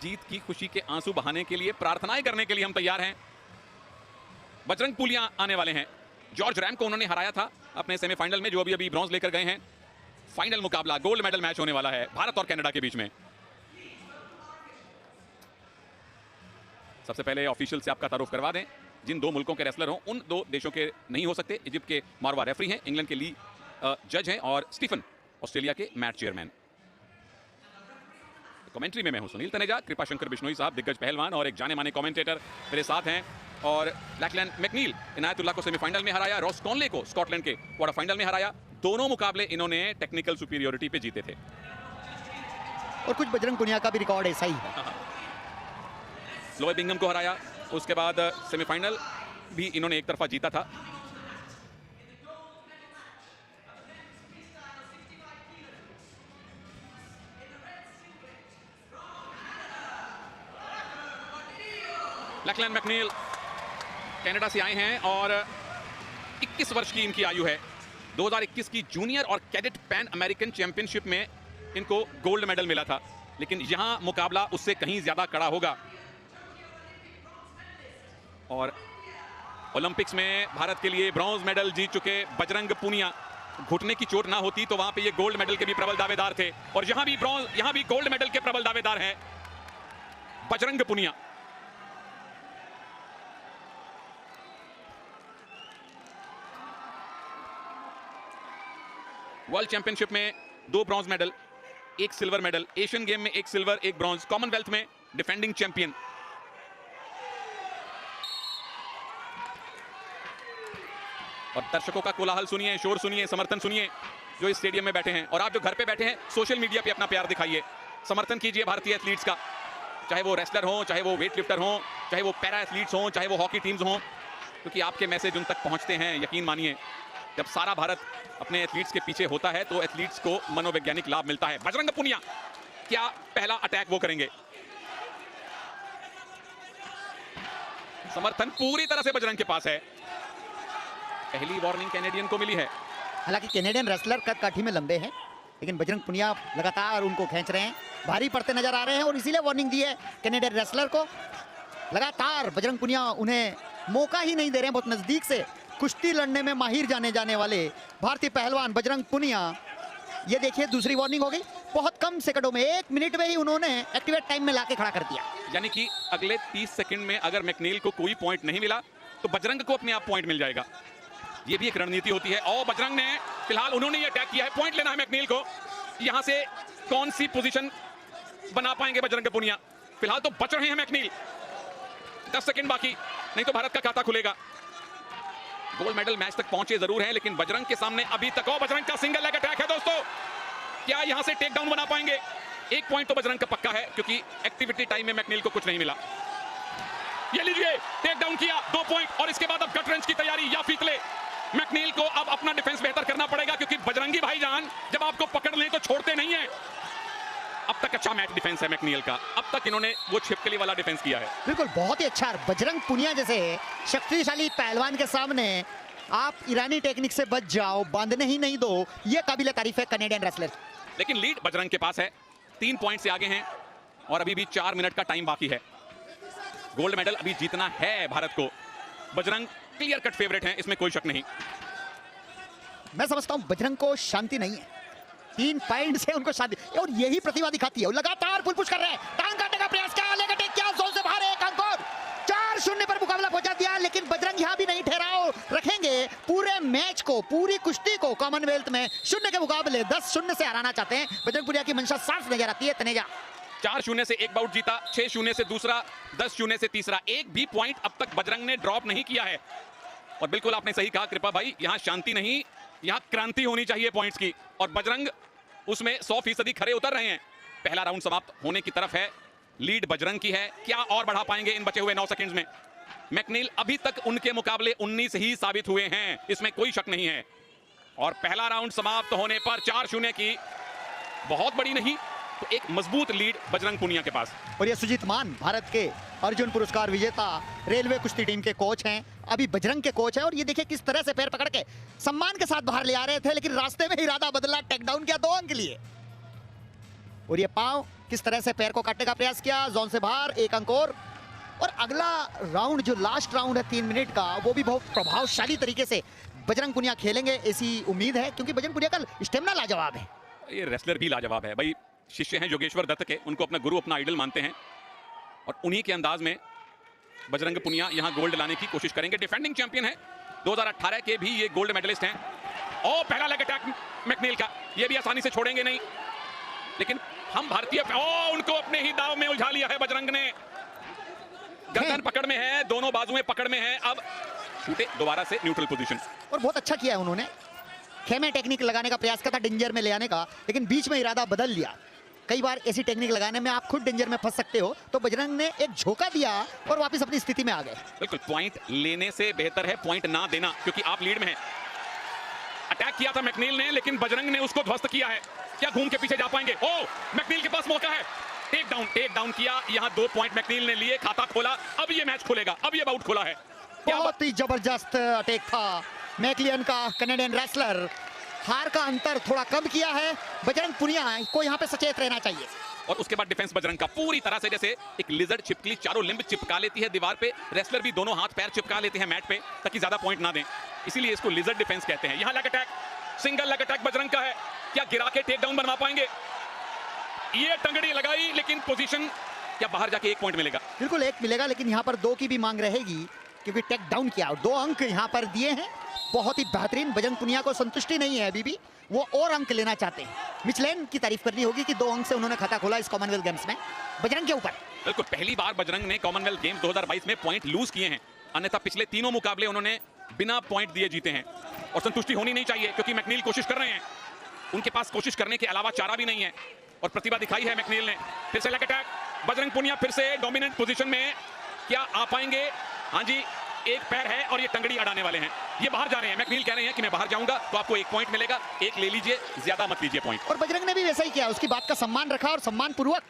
जीत की खुशी के आंसू बहाने के लिए, प्रार्थनाएं करने के लिए हम तैयार हैं। बजरंग पुनिया आने वाले हैं। जॉर्ज रैम को उन्होंने हराया था अपने सेमीफाइनल में, जो अभी ब्रॉन्ज लेकर गए हैं। फाइनल मुकाबला गोल्ड मेडल मैच होने वाला है भारत और कनाडा के बीच में। सबसे पहले ऑफिशियल से आपका तारुफ करवा दें। जिन दो मुल्कों के रेसलर हों उन दो देशों के नहीं हो सकते। इजिप्ट के मारवा रेफरी हैं, इंग्लैंड के ली जज हैं और स्टीफन ऑस्ट्रेलिया के मैच चेयरमैन। कमेंट्री में मैं हूं सुनील तनेजा, कृपा शंकर बिश्नोई साहब दिग्गज पहलवान और एक जाने माने कमेंटेटर मेरे साथ हैं। और लैकलैंड मैकनील इनायतुल्लाह को सेमीफाइनल में हराया, रॉस कॉनले को स्कॉटलैंड के क्वार्टर फाइनल में हराया। दोनों मुकाबले इन्होंने टेक्निकल सुपीरियोरिटी पे जीते थे। और कुछ बजरंग पुनिया का भी रिकॉर्ड ऐसा ही है। लोए बिंगम को हराया, उसके बाद सेमीफाइनल भी इन्होंने एक तरफा जीता था। लैकलैंड मैकनील कनाडा से आए हैं और 21 वर्ष की इनकी आयु है। 2021 की जूनियर और कैडेट पैन अमेरिकन चैंपियनशिप में इनको गोल्ड मेडल मिला था, लेकिन यहां मुकाबला उससे कहीं ज्यादा कड़ा होगा। और ओलंपिक्स में भारत के लिए ब्रॉन्ज मेडल जीत चुके बजरंग पुनिया, घुटने की चोट ना होती तो वहां पे ये गोल्ड मेडल के भी प्रबल दावेदार थे, और यहां भी गोल्ड मेडल के प्रबल दावेदार हैं बजरंग पुनिया। वर्ल्ड चैंपियनशिप में 2 bronze medal, 1 silver medal, Asian game में 1 सिल्वर 1 ब्रॉन्ज, कॉमनवेल्थ में डिफेंडिंग चैंपियन। और दर्शकों का कोलाहल सुनिए, शोर सुनिए, समर्थन सुनिए जो इस स्टेडियम में बैठे हैं। और आप जो घर पे बैठे हैं, सोशल मीडिया पे अपना प्यार दिखाइए, समर्थन कीजिए भारतीय एथलीट्स का, चाहे वो रेसलर हो, चाहे वो वेट लिफ्टर हो, चाहे वो पैरा एथलीट्स हो, चाहे वो हॉकी टीम्स हो, क्योंकि आपके मैसेज उन तक पहुंचते हैं। यकीन मानिए, जब सारा भारत अपने एथलीट्स के पीछे होता है तो एथलीट्स को मनोवैज्ञानिक लाभ मिलता है। बजरंग पुनिया, क्या पहला अटैक वो करेंगे? समर्थन पूरी तरह से बजरंग के पास है। पहली वार्निंग कैनेडियन को मिली है। हालांकि कैनेडियन रेसलर कद काठी में लंबे हैं, लेकिन बजरंग पुनिया लगातार उनको खींच रहे हैं, भारी पड़ते नजर आ रहे हैं, और इसीलिए वार्निंग दी है कैनेडियन रेसलर को। लगातार बजरंग पुनिया उन्हें मौका ही नहीं दे रहे हैं। बहुत नजदीक से कुश्ती लड़ने में माहिर जाने वाले भारतीय पहलवान बजरंग पुनिया। ये देखिए, दूसरी वार्निंग हो गई। बहुत कम सेकंडों में, 1 मिनट में ही उन्होंने एक्टिवेट टाइम में लाके खड़ा कर दिया। यानी कि अगले 30 सेकंड में अगर मैकनील को कोई पॉइंट नहीं मिला तो बजरंग को अपने आप पॉइंट मिल जाएगा। ये भी एक रणनीति होती है। और बजरंग ने फिलहाल उन्होंने ये अटैक किया है, पॉइंट लेना है मैकनील को। यहां से कौन सी पोजीशन बना पाएंगे बजरंग पुनिया? फिलहाल तो बच रहे हैं मैकनील। 10 सेकंड बाकी, नहीं तो भारत का खाता खुलेगा। गोल्ड मेडल मैच तक पहुंचे जरूर हैं, लेकिन बजरंग के सामने अभी तक, और बजरंग का सिंगल लेग अटैक है दोस्तों। क्या यहां से टेक डाउन बना पाएंगे? 1 पॉइंट तो बजरंग का पक्का है, क्योंकि एक्टिविटी टाइम में मैकनील को कुछ नहीं मिला। ये लीजिए, टेक डाउन किया, 2 पॉइंट। और इसके बाद अब कट रेंज की तैयारी या फीकले। मैकनील को अब अपना डिफेंस बेहतर करना पड़ेगा, क्योंकि बजरंगी भाईजान जब आपको पकड़ लें तो छोड़ते नहीं है। अब तक अच्छा मैच डिफेंस है मैकनील का। अब तक इन्होंने वो छिपकली वाला डिफेंस किया है। बिल्कुल, बहुत ही अच्छा। बजरंग पुनिया जैसे शक्तिशाली पहलवान के सामने आप ईरानी टेक्निक से बच जाओ, बांधने ही नहीं दो, ये काबिल तारीफ है कैनेडियन रेसलर। लेकिन लीड बजरंग के पास है, 3 पॉइंट से आगे हैं, और अभी भी 4 मिनट का टाइम बाकी है। गोल्ड मेडल अभी जीतना है भारत को। बजरंग क्लियर कट फेवरेट हैं, इसमें कोई शक नहीं। मैं समझता हूं बजरंग को शांति नहीं है। 3 पॉइंट से उनको शांति, और यही प्रतिभा दिखाती है। लगातार पुल पुश कर रहे हैं, टांग काटने का प्रयास किया, लेग अटैक किया, जोर से बाहर, 1 अंक और 4-0 पर मुकाबला पहुंचा दिया। लेकिन बजरंग यहां भी नहीं ठहराव रखेंगे। पूरे मैच को, पूरी कुश्ती को कॉमनवेल्थ में 0 के मुकाबले 10-0 से हराना चाहते हैं। बजरंग पुनिया की मंशा साफ नजर आती है। तनेजा 4-0 से 1 बाउट जीता, 6-0 से दूसरा, 10-0 से तीसरा। एक भी पॉइंट अब तक बजरंग ने ड्रॉप नहीं किया है। और बिल्कुल आपने सही कहा कृपा भाई, यहां शांति नहीं, यहां क्रांति होनी चाहिए पॉइंट्स की, और बजरंग उसमें 100% खड़े उतर रहे हैं। पहला राउंड समाप्त होने की तरफ है, लीड बजरंग की है। क्या और बढ़ा पाएंगे इन बचे हुए 9 सेकंड्स में? मैकनील अभी तक उनके मुकाबले 19 ही साबित हुए हैं, इसमें कोई शक नहीं है। और पहला राउंड समाप्त होने पर 4-0 की बहुत बड़ी नहीं तो एक मजबूत लीड बजरंग पुनिया के पास। और ये सुजीत मान, भारत के अर्जुन पुरस्कार विजेता रेलवे कुश्ती टीम के कोच हैं, अभी बजरंग के कोच हैं। और ये देखिए किस तरह से पैर पकड़ के सम्मान के साथ बाहर ले आ रहे थे, लेकिन रास्ते में इरादा बदला, टेक डाउन किया 2 अंक के लिए। और ये पांव किस तरह से पैर को काटने का प्रयास किया, जोन से बाहर, 1 अंक और अगला राउंड जो लास्ट राउंड है 3 मिनट का, वो भी बहुत प्रभावशाली तरीके से बजरंग पुनिया खेलेंगे ऐसी उम्मीद है, क्योंकि बजरंग पुनिया का स्टेमिना लाजवाब है। ये रेसलर भी लाजवाब है भाई, शिष्य हैं योगेश्वर दत्त के, उनको अपना गुरु अपना आइडल मानते हैं और उन्हीं के अंदाज में बजरंग पुनिया यहां गोल्ड लाने की कोशिश करेंगे। डिफेंडिंग चैंपियन है, 2018 के भी ये गोल्ड मेडलिस्ट हैं। और पहला लेग अटैक मैकनील का, ये भी आसानी से छोड़ेंगे नहीं, लेकिन हम भारतीय उनको अपने ही दाव में उलझा लिया है बजरंग ने। गर्दन पकड़ में है, दोनों बाजुएं पकड़ में है, अब छूटे दोबारा से न्यूट्रल पोजीशन। और बहुत अच्छा किया है उन्होंने, खेमे टेक्निक लगाने का प्रयास किया था डेंजर में ले आने का, लेकिन बीच में इरादा बदल लिया। कई बार ऐसी टेक्निक लगाने में आप खुद डेंजर में फंस सकते हो, तो बजरंग ने एक झोंका दिया और वापस अपनी स्थिति में आ गए। बिल्कुल, पॉइंट लेने से बेहतर है पॉइंट ना देना, क्योंकि आप लीड में हैं। अटैक किया था मैकनील ने, लेकिन बजरंग ने उसको ध्वस्त किया है। क्या घूम के पीछे जा पाएंगे? मैकनील के पास मौका है, टेक डाउन किया। यहां 2 पॉइंट मैकनील ने लिए, खाता खोला, अब ये मैच खुलेगा, अब ये बाउट खुला है। बहुत ही जबरदस्त अटैक था मैकलियन का। कनाडियन रेसलर हार का अंतर थोड़ा कम किया है, बजरंग पुनिया को यहां पे सचेत रहना चाहिए। और उसके बाद डिफेंस बजरंग का पूरी तरह से, जैसे एक लिजर्ड छिपकली चारों लिंब चिपका लेती है दीवार पे, रेसलर भी दोनों हाथ पैर चिपका लेते हैं मैट पे ताकि ज्यादा पॉइंट ना दें, इसीलिए इसको लिजर्ड डिफेंस कहते हैं। यहां leg attack, single leg attack Bajrang का है, क्या गिरा के टेक डाउन बनवा पाएंगे? ये टंगड़ी लगाई, लेकिन पोजीशन क्या बाहर जाके 1 पॉइंट मिलेगा? बिल्कुल 1 मिलेगा, लेकिन यहाँ पर 2 की भी मांग रहेगी, क्योंकि टेक डाउन किया और 2 अंक यहाँ पर दिए हैं। बहुत ही बेहतरीन। बजरंग पुनिया को संतुष्टि नहीं है अभी भी, वो और अंक लेना चाहते हैं। मिचलेन की तारीफ करनी होगी कि 2 अंक से उन्होंने खाता खोला इस कॉमनवेल्थ गेम्स में बजरंग के ऊपर। बिल्कुल, पहली बार बजरंग ने कॉमनवेल्थ गेम्स 2022 में पॉइंट लूज किए हैं, अन्यथा पिछले तीनों मुकाबले उन्होंने बिना पॉइंट दिए जीते हैं। और संतुष्टि होनी नहीं चाहिए, क्योंकि मैकनील कोशिश कर रहे हैं, उनके पास कोशिश करने के अलावा चारा भी नहीं है, और प्रतिभा दिखाई है मैकनील ने। फिर से लेग अटैक, बजरंग पुनिया फिर से डोमिनेंट पोजीशन में, क्या आ पाएंगे? हाँ जी, एक पैर है और ये टंगड़ी अड़ाने वाले हैं, ये बाहर जा रहे हैं। मैकनील कह रहे हैं कि मैं बाहर जाऊंगा तो आपको 1 पॉइंट मिलेगा, 1 ले लीजिए, ज्यादा मत लीजिए पॉइंट। और बजरंग ने भी वैसा ही किया, उसकी बात का सम्मान रखा और सम्मान पूर्वक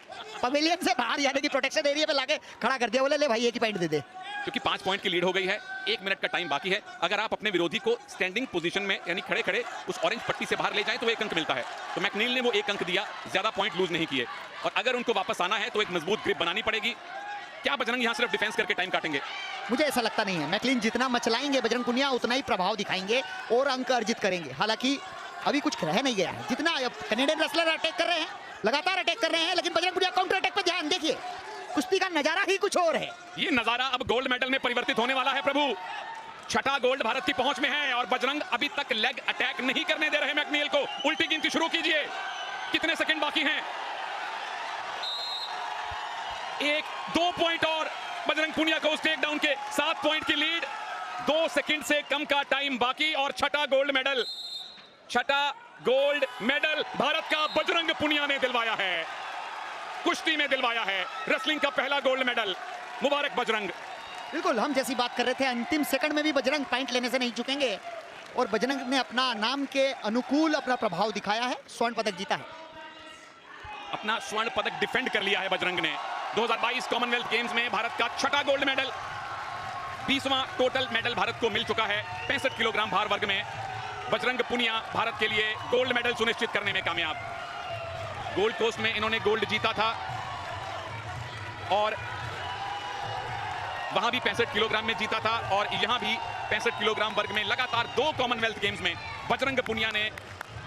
पवेलियन से बाहर यानी कि प्रोटेक्शन एरिया पे लाके खड़ा कर दिया। बोले ले भाई 1 ही पॉइंट दे दे, क्योंकि 5 पॉइंट की लीड हो गई है, 1 मिनट का टाइम बाकी है। अगर आप अपने विरोधी को स्टैंडिंग पोजीशन में यानी खड़े खड़े उस ऑरेंज पट्टी से बाहर ले जाएं तो 1 अंक मिलता है। तो मैकनील ने वो 1 अंक दिया, ज्यादा पॉइंट लूज नहीं किए। और अगर उनको वापस आना है तो एक मजबूत ग्रिप बनानी पड़ेगी। क्या बजरंग यहां सिर्फ डिफेंस करके टाइम काटेंगे? मुझे ऐसा लगता नहीं है। मैकलिन जितना मचलाएंगे बजरंग पुनिया उतना ही प्रभाव दिखाएंगे और अंक अर्जित करेंगे। हालांकि अभी कुछ रह नहीं गया है, जितना कनाडियन रेसलर अटैक कर रहे हैं, लगातार अटैक कर रहे हैं, लेकिन बजरंग पुनिया काउंटर अटैक पर ध्यान देखिए, कुश्ती का नजारा ही कुछ और है। ये नजारा अब गोल्ड मेडल में परिवर्तित होने वाला है प्रभु। 6ठा गोल्ड भारत की पहुंच में है और बजरंग अभी तक लेग अटैक नहीं करने दे रहे मैकनील को। उल्टी गिनती शुरू कीजिए, कितने सेकंड बाकी हैं? 1-2 पॉइंट और बजरंग पुनिया को उस टेक डाउन के 7 पॉइंट की लीड, 2 सेकंड से कम का टाइम बाकी और 6ठा गोल्ड मेडल, 6ठा गोल्ड मेडल भारत का बजरंग पुनिया ने दिलवाया है, कुश्ती में दिलवाया है, रेसलिंग का पहला गोल्ड मेडल। मुबारक बजरंग। बिल्कुल, हम जैसी बात कर रहे थे, अंतिम सेकंड में भी बजरंग पॉइंट लेने से नहीं चुकेंगे और बजरंग ने अपना नाम के अनुकूल अपना प्रभाव दिखाया है, स्वर्ण पदक जीता है, अपना स्वर्ण पदक डिफेंड कर लिया है बजरंग ने। 2022 कॉमनवेल्थ गेम्स में भारत का 6ठा गोल्ड मेडल, 20वां टोटल मेडल भारत को मिल चुका है 65 किलोग्राम भार वर्ग में। बजरंग पुनिया भारत के लिए गोल्ड मेडल सुनिश्चित करने में कामयाब। गोल्ड कोस्ट में इन्होंने गोल्ड जीता था और वहां भी 65 किलोग्राम में जीता था और यहां भी 65 किलोग्राम वर्ग में लगातार 2 कॉमनवेल्थ गेम्स में बजरंग पुनिया ने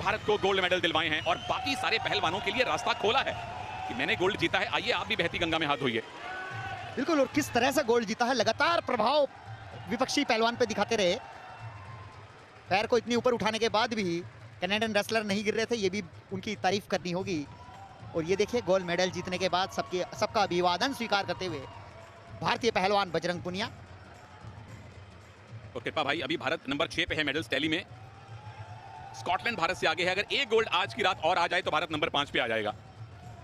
भारत को गोल्ड मेडल दिलवाए हैं और बाकी सारे पहलवानों के लिए रास्ता खोला है कि मैंने गोल्ड जीता है, आइए आप भी बहती गंगा में हाथ धोइए। बिल्कुल, और किस तरह से गोल्ड जीता है, लगातार प्रभाव विपक्षी पहलवान पे दिखाते रहे। पैर को इतनी ऊपर उठाने के बाद भी कनाडियन रेसलर नहीं गिर रहे थे, ये भी उनकी तारीफ करनी होगी। और ये देखिए, गोल्ड मेडल जीतने के बाद सबका अभिवादन स्वीकार करते हुए भारतीय पहलवान बजरंग पुनिया। तो कृपा भाई, अभी भारत नंबर 6 पे है मेडल्स टैली में, स्कॉटलैंड भारत से आगे है। अगर एक गोल्ड आज की रात और आ जाए तो भारत नंबर 5 पे आ जाएगा।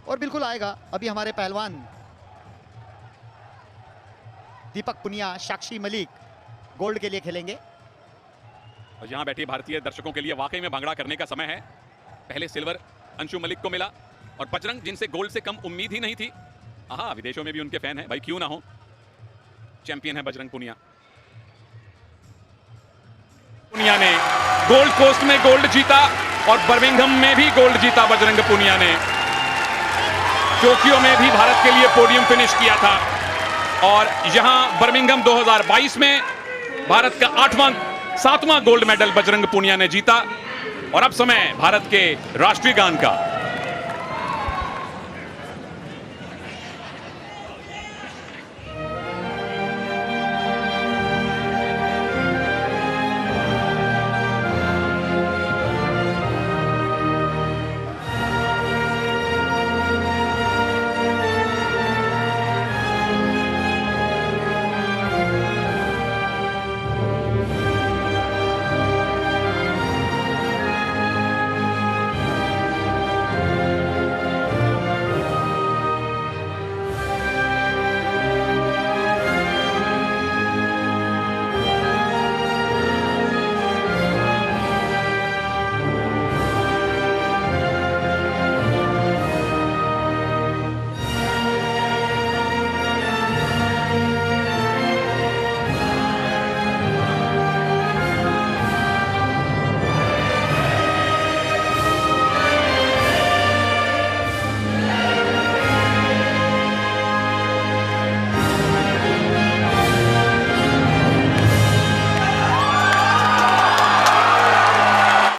और बिल्कुल आएगा। अभी हमारे पहलवान दीपक पुनिया, साक्षी मलिक गोल्ड के लिए खेलेंगे और यहाँ बैठे भारतीय दर्शकों के लिए वाकई में भांगड़ा करने का समय है। पहले सिल्वर अंशु मलिक को मिला और बजरंग, जिनसे गोल्ड से कम उम्मीद ही नहीं थी, हाँ विदेशों में भी उनके फैन हैं भाई, क्यों ना हो, चैंपियन है बजरंग पुनिया। पुनिया ने गोल्ड कोस्ट में गोल्ड जीता और बर्मिंघम में भी गोल्ड जीता बजरंग पुनिया ने। टोक्यो में भी भारत के लिए पोडियम फिनिश किया था और यहां बर्मिंघम 2022 में भारत का 7वां गोल्ड मेडल बजरंग पूनिया ने जीता। और अब समय भारत के राष्ट्रीय गान का।